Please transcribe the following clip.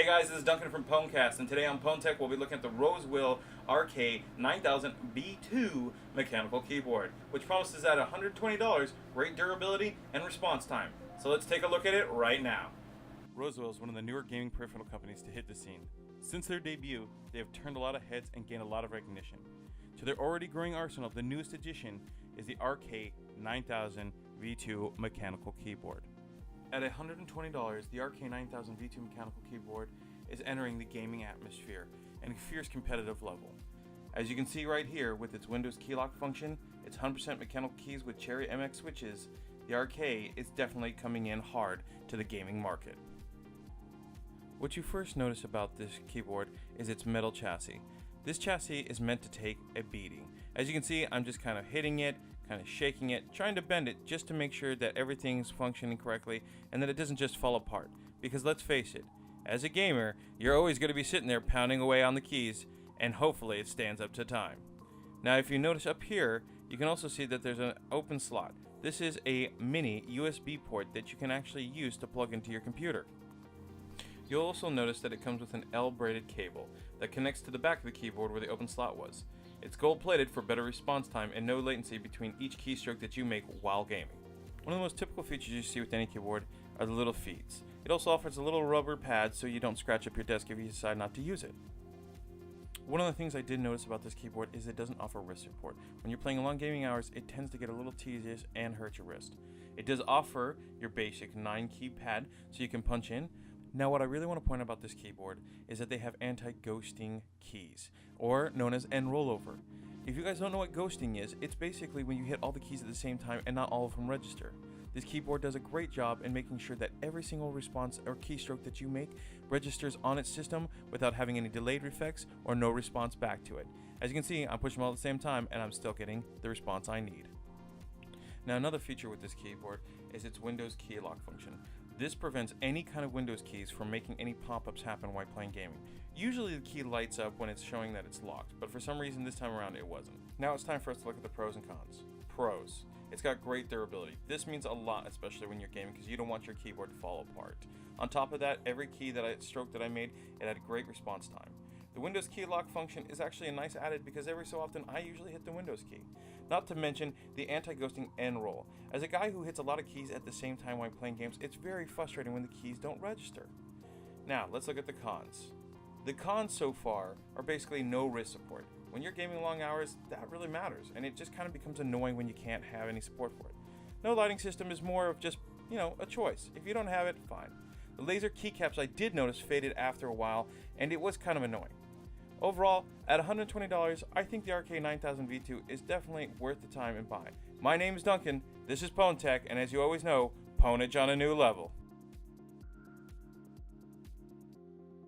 guys, this is Duncan from Pwnecast, and today on Pwnetech we'll be looking at the Rosewill RK9000V2 mechanical keyboard, which promises at $120 great durability and response time. So let's take a look at it right now. Rosewill is one of the newer gaming peripheral companies to hit the scene. Since their debut, they have turned a lot of heads and gained a lot of recognition. To their already growing arsenal, the newest addition is the RK9000V2 mechanical keyboard. At $120, the RK9000V2 mechanical keyboard is entering the gaming atmosphere and a fierce competitive level. As you can see right here, with its Windows key lock function, its 100% mechanical keys with Cherry MX switches, the RK is definitely coming in hard to the gaming market. What you first notice about this keyboard is its metal chassis. This chassis is meant to take a beating. As you can see, I'm just kind of hitting it, kind of shaking it, trying to bend it just to make sure that everything's functioning correctly and that it doesn't just fall apart. Because let's face it, as a gamer, you're always going to be sitting there pounding away on the keys, and hopefully it stands up to time. Now if you notice up here, you can also see that there's an open slot. This is a mini USB port that you can actually use to plug into your computer. You'll also notice that it comes with an L-braided cable that connects to the back of the keyboard where the open slot was. It's gold-plated for better response time and no latency between each keystroke that you make while gaming. One of the most typical features you see with any keyboard are the little feet. It also offers a little rubber pad so you don't scratch up your desk if you decide not to use it. One of the things I did notice about this keyboard is it doesn't offer wrist support. When you're playing long gaming hours, it tends to get a little tedious and hurt your wrist. It does offer your basic 9-key pad so you can punch in. Now what I really want to point out about this keyboard is that they have anti-ghosting keys, or known as N-rollover. If you guys don't know what ghosting is, it's basically when you hit all the keys at the same time and not all of them register. This keyboard does a great job in making sure that every single response or keystroke that you make registers on its system without having any delayed effects or no response back to it. As you can see, I'm pushing them all at the same time and I'm still getting the response I need. Now another feature with this keyboard is its Windows key lock function. This prevents any kind of Windows keys from making any pop-ups happen while playing gaming. Usually the key lights up when it's showing that it's locked, but for some reason this time around it wasn't. Now it's time for us to look at the pros and cons. Pros. It's got great durability. This means a lot, especially when you're gaming, because you don't want your keyboard to fall apart. On top of that, every key stroke that I made, it had great response time. The Windows key lock function is actually a nice added because every so often I usually hit the Windows key. Not to mention the anti-ghosting N-roll. As a guy who hits a lot of keys at the same time while playing games, it's very frustrating when the keys don't register. Now, let's look at the cons. The cons so far are basically no wrist support. When you're gaming long hours, that really matters, and it just kind of becomes annoying when you can't have any support for it. No lighting system is more of just, a choice. If you don't have it, fine. The laser keycaps I did notice faded after a while, and it was kind of annoying. Overall, at $120, I think the RK9000V2 is definitely worth the time and buy. My name is Duncan, this is Pwnetech, and as you always know, Pwnage on a new level.